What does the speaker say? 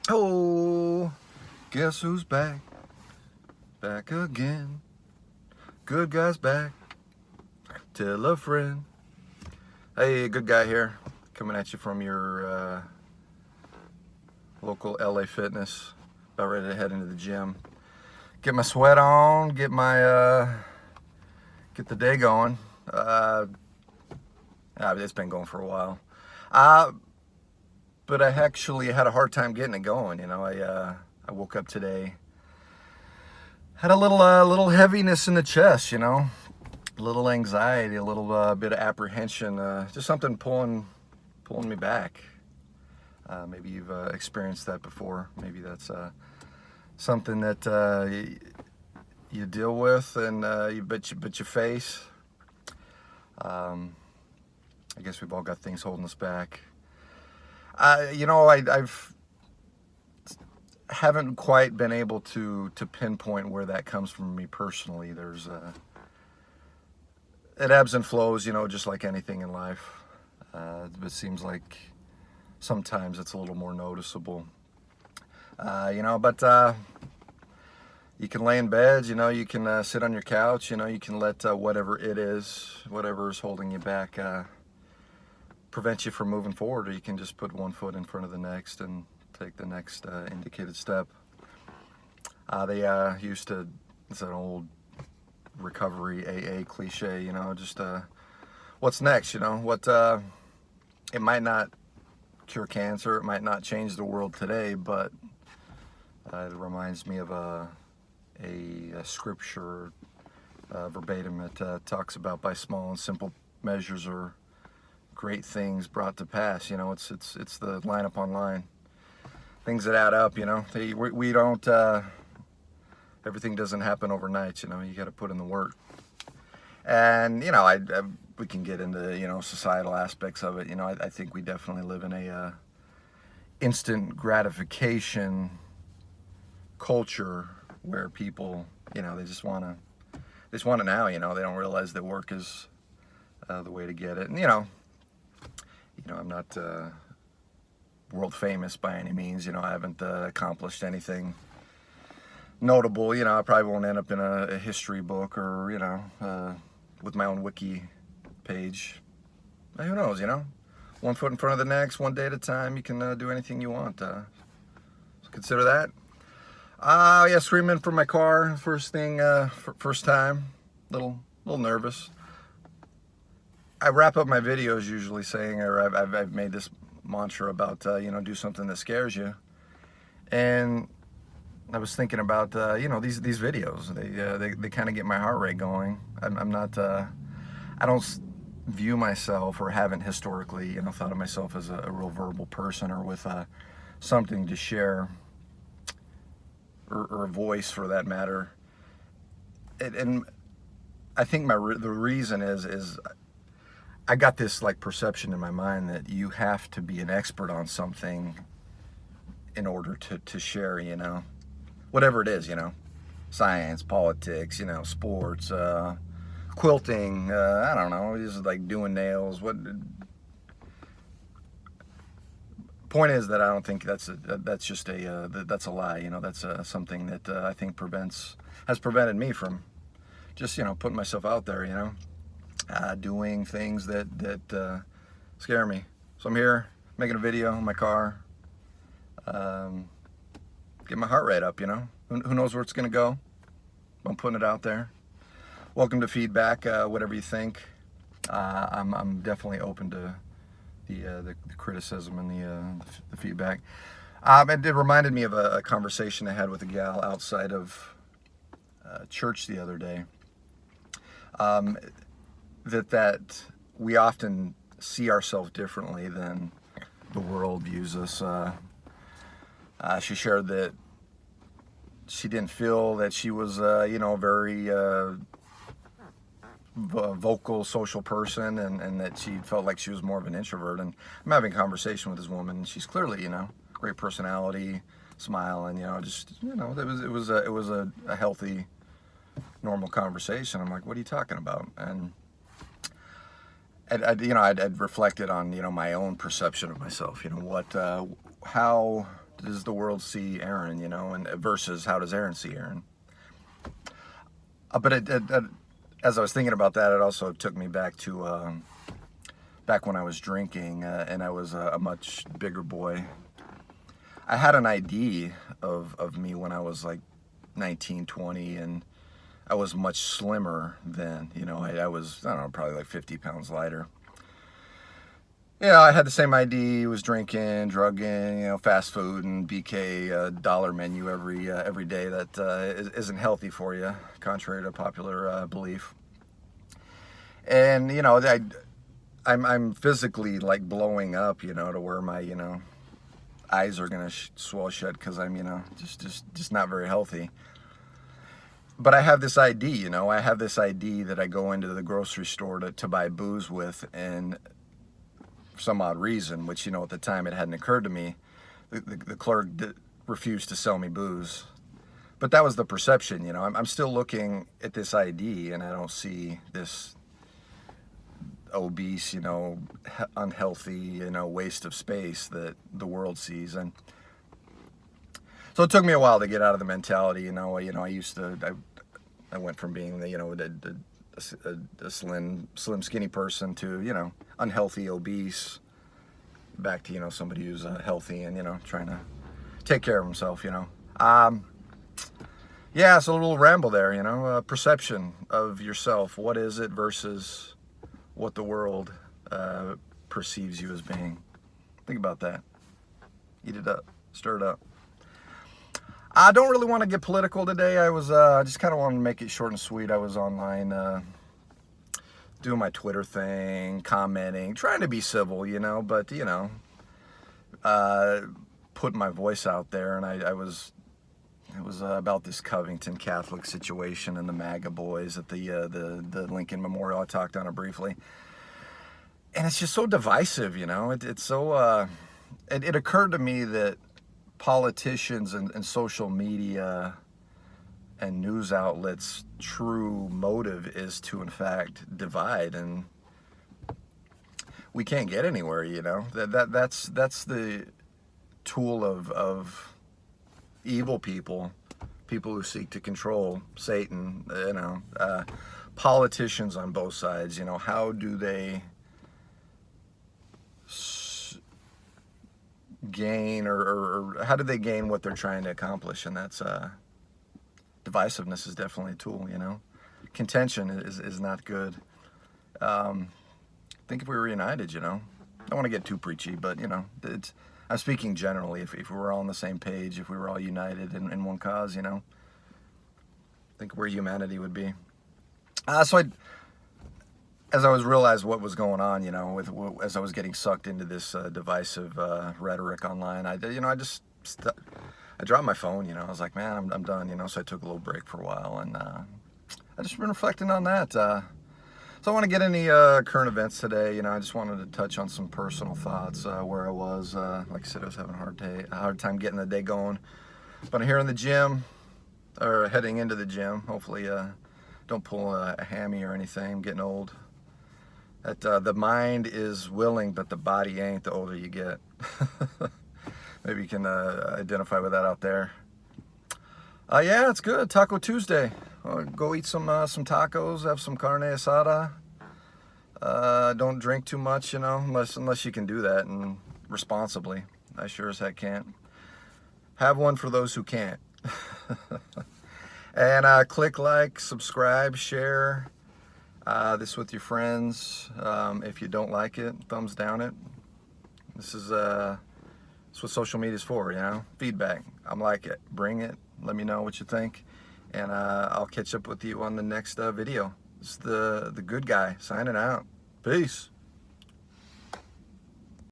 Oh, guess who's back? Back again. Good guy's back. Tell a friend. Hey, good guy here. Coming at you from your local LA Fitness. About ready to head into the gym. Get my sweat on. Get the day going. It's been going for a while. But I actually had a hard time getting it going. You know, I woke up today, had a little heaviness in the chest. You know, a little anxiety, a little bit of apprehension, just something pulling me back. Maybe you've experienced that before. Maybe that's something that you deal with and you face. I guess we've all got things holding us back. I've haven't quite been able to pinpoint where that comes from me personally. It ebbs and flows, you know, just like anything in life. It seems like sometimes it's a little more noticeable. But you can lay in bed, you know, you can sit on your couch, you know, you can let whatever is holding you back, prevent you from moving forward, or you can just put one foot in front of the next and take the next indicated step. It's an old recovery AA cliche, you know, just what's next, you know, it might not cure cancer, it might not change the world today, but it reminds me of a scripture verbatim that talks about by small and simple measures are great things brought to pass. You know, it's the line upon line, things that add up. You know, we don't. Everything doesn't happen overnight. You know, you got to put in the work. And you know, we can get into, you know, societal aspects of it. You know, I think we definitely live in a instant gratification culture where people, you know, they just want it now. You know, they don't realize that work is the way to get it. And you know, I'm not world famous by any means. You know, I haven't accomplished anything notable. You know, I probably won't end up in a history book or, you know, with my own wiki page. Who knows, you know? One foot in front of the next, one day at a time. You can do anything you want. So consider that. Yeah, screaming from my car. First thing, first time. Little nervous. I wrap up my videos usually saying, or I've made this mantra about, you know, do something that scares you. And I was thinking about, you know, these videos. They kind of get my heart rate going. I'm not, I don't view myself, or haven't historically, you know, thought of myself as a real verbal person, or with something to share, or a voice for that matter. And I think the reason is I got this like perception in my mind that you have to be an expert on something in order to share, you know, whatever it is, you know, science, politics, you know, sports, quilting, I don't know, just like doing nails. Point is that I don't think that's a lie, you know. That's something that I think has prevented me from just, you know, putting myself out there, you know. Doing things that scare me. So I'm here making a video in my car, get my heart rate up, you know. Who knows where it's gonna go? I'm putting it out there. Welcome to feedback, whatever you think. I'm definitely open to the criticism and the feedback. It reminded me of a conversation I had with a gal outside of church the other day. That we often see ourselves differently than the world views us. She shared that she didn't feel that she was, you know, a very vocal social person, and that she felt like she was more of an introvert. And I'm having a conversation with this woman. She's clearly, you know, great personality, smile, and, you know, just, you know, it was a healthy, normal conversation. I'm like, what are you talking about? And I'd reflected on, you know, my own perception of myself. You know, how does the world see Aaron, you know, and versus how does Aaron see Aaron? But as I was thinking about that, it also took me back to back when I was drinking and I was a much bigger boy. I had an ID of me when I was like 19, 20, and I was much slimmer then. You know, I was, I don't know, probably like 50 pounds lighter. Yeah, I had the same ID, was drinking, drugging, you know, fast food and BK dollar menu every day that isn't healthy for you, contrary to popular belief. And, you know, I'm physically like blowing up, you know, to where my, you know, eyes are gonna swell shut because I'm, you know, just not very healthy. But I have this ID, you know, I have this ID that I go into the grocery store to buy booze with, and for some odd reason, which, you know, at the time it hadn't occurred to me, the clerk refused to sell me booze. But that was the perception, you know. I'm still looking at this ID and I don't see this obese, you know, unhealthy, you know, waste of space that the world sees. And so it took me a while to get out of the mentality, you know. I used to, I went from being the, you know, a slim, skinny person to, you know, unhealthy, obese, back to, you know, somebody who's healthy and, you know, trying to take care of himself, you know. Yeah, so a little ramble there, you know, perception of yourself. What is it versus what the world perceives you as being? Think about that. Eat it up, stir it up. I don't really want to get political today. I was just kind of wanted to make it short and sweet. I was online doing my Twitter thing, commenting, trying to be civil, you know, but, you know, putting my voice out there. And it was about this Covington Catholic situation and the MAGA boys at the Lincoln Memorial. I talked on it briefly. And it's just so divisive, you know. It's so, it occurred to me that politicians and social media and news outlets' true motive is to, in fact, divide, and we can't get anywhere, you know. That's the tool of evil people who seek to control, Satan, you know. Politicians on both sides, you know, how do they gain or how do they gain what they're trying to accomplish? And that's divisiveness is definitely a tool, you know. Contention is not good. I think if we were united, you know, I don't want to get too preachy, but, you know, I'm speaking generally. If we were all on the same page, if we were all united in one cause, you know, I think where humanity would be. So as I was realized what was going on, you know, as I was getting sucked into this divisive rhetoric online, I dropped my phone, you know. I was like, man, I'm done, you know. So I took a little break for a while, and I just been reflecting on that. So I want to get any current events today, you know. I just wanted to touch on some personal thoughts where I was. Like I said, I was having a hard time getting the day going. But I'm here in the gym, or heading into the gym. Hopefully, don't pull a hammy or anything. I'm getting old. That the mind is willing, but the body ain't the older you get. Maybe you can identify with that out there. Yeah, it's good. Taco Tuesday. Go eat some tacos, have some carne asada. Don't drink too much, you know, unless you can do that and responsibly. I sure as heck can't. Have one for those who can't. And click like, subscribe, share this with your friends. If you don't like it, thumbs down it. This is what social media is for, you know. Feedback. I'm like it. Bring it. Let me know what you think, and I'll catch up with you on the next video. It's the good guy signing out. Peace.